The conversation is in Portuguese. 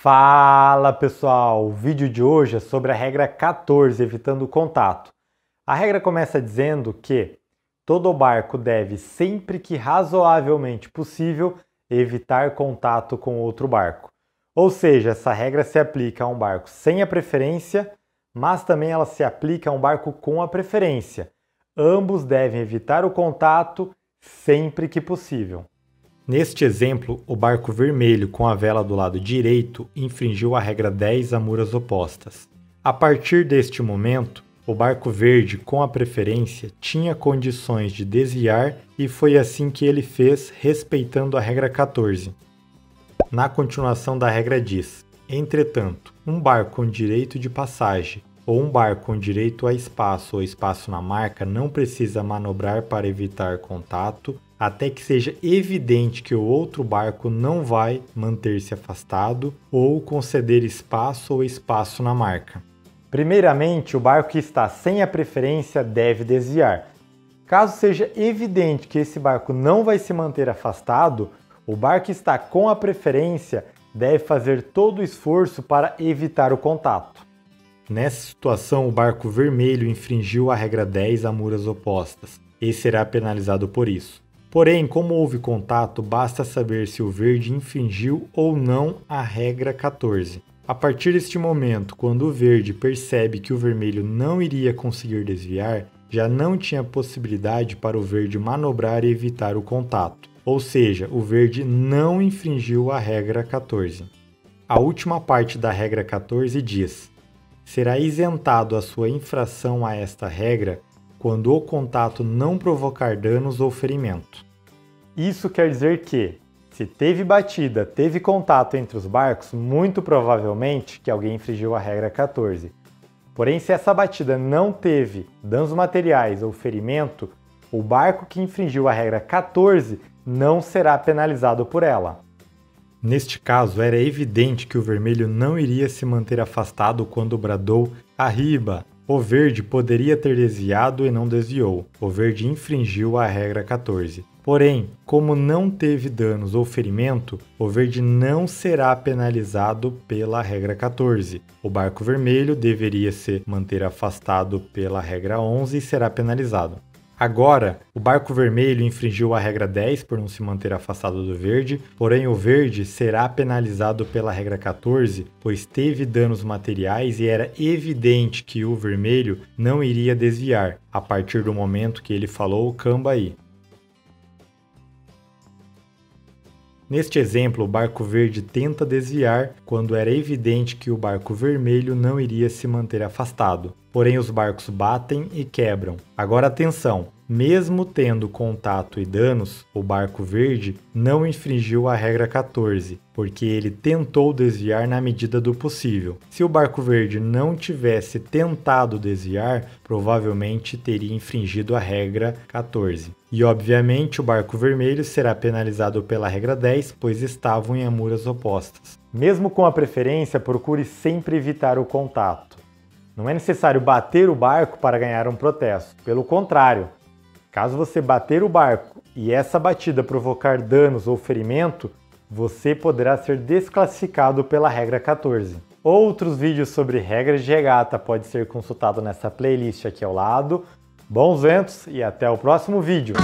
Fala pessoal, o vídeo de hoje é sobre a regra 14, evitando o contato. A regra começa dizendo que todo barco deve, sempre que razoavelmente possível, evitar contato com outro barco. Ou seja, essa regra se aplica a um barco sem a preferência, mas também ela se aplica a um barco com a preferência. Ambos devem evitar o contato sempre que possível. Neste exemplo, o barco vermelho com a vela do lado direito infringiu a regra 10 a muras opostas. A partir deste momento, o barco verde com a preferência tinha condições de desviar e foi assim que ele fez, respeitando a regra 14. Na continuação da regra diz: entretanto, um barco com direito de passagem ou um barco com direito a espaço ou espaço na marca não precisa manobrar para evitar contato, até que seja evidente que o outro barco não vai manter-se afastado ou conceder espaço ou espaço na marca. Primeiramente, o barco que está sem a preferência deve desviar. Caso seja evidente que esse barco não vai se manter afastado, o barco que está com a preferência deve fazer todo o esforço para evitar o contato. Nessa situação, o barco vermelho infringiu a regra 10 a muras opostas e será penalizado por isso. Porém, como houve contato, basta saber se o verde infringiu ou não a regra 14. A partir deste momento, quando o verde percebe que o vermelho não iria conseguir desviar, já não tinha possibilidade para o verde manobrar e evitar o contato. Ou seja, o verde não infringiu a regra 14. A última parte da regra 14 diz: será isentado a sua infração a esta regra quando o contato não provocar danos ou ferimento. Isso quer dizer que, se teve batida, teve contato entre os barcos, muito provavelmente que alguém infringiu a regra 14. Porém, se essa batida não teve danos materiais ou ferimento, o barco que infringiu a regra 14 não será penalizado por ela. Neste caso, era evidente que o vermelho não iria se manter afastado quando bradou "arriba". O verde poderia ter desviado e não desviou. O verde infringiu a regra 14. Porém, como não teve danos ou ferimento, o verde não será penalizado pela regra 14. O barco vermelho deveria se manter afastado pela regra 11 e será penalizado. Agora, o barco vermelho infringiu a regra 10 por não se manter afastado do verde, porém o verde será penalizado pela regra 14, pois teve danos materiais e era evidente que o vermelho não iria desviar, a partir do momento que ele falou "camba aí". Neste exemplo, o barco verde tenta desviar quando era evidente que o barco vermelho não iria se manter afastado. Porém, os barcos batem e quebram. Agora atenção, mesmo tendo contato e danos, o barco verde não infringiu a regra 14, porque ele tentou desviar na medida do possível. Se o barco verde não tivesse tentado desviar, provavelmente teria infringido a regra 14. E obviamente o barco vermelho será penalizado pela regra 10, pois estavam em amuras opostas. Mesmo com a preferência, procure sempre evitar o contato. Não é necessário bater o barco para ganhar um protesto. Pelo contrário, caso você bater o barco e essa batida provocar danos ou ferimento, você poderá ser desclassificado pela regra 14. Outros vídeos sobre regras de regata podem ser consultados nessa playlist aqui ao lado. Bons ventos e até o próximo vídeo!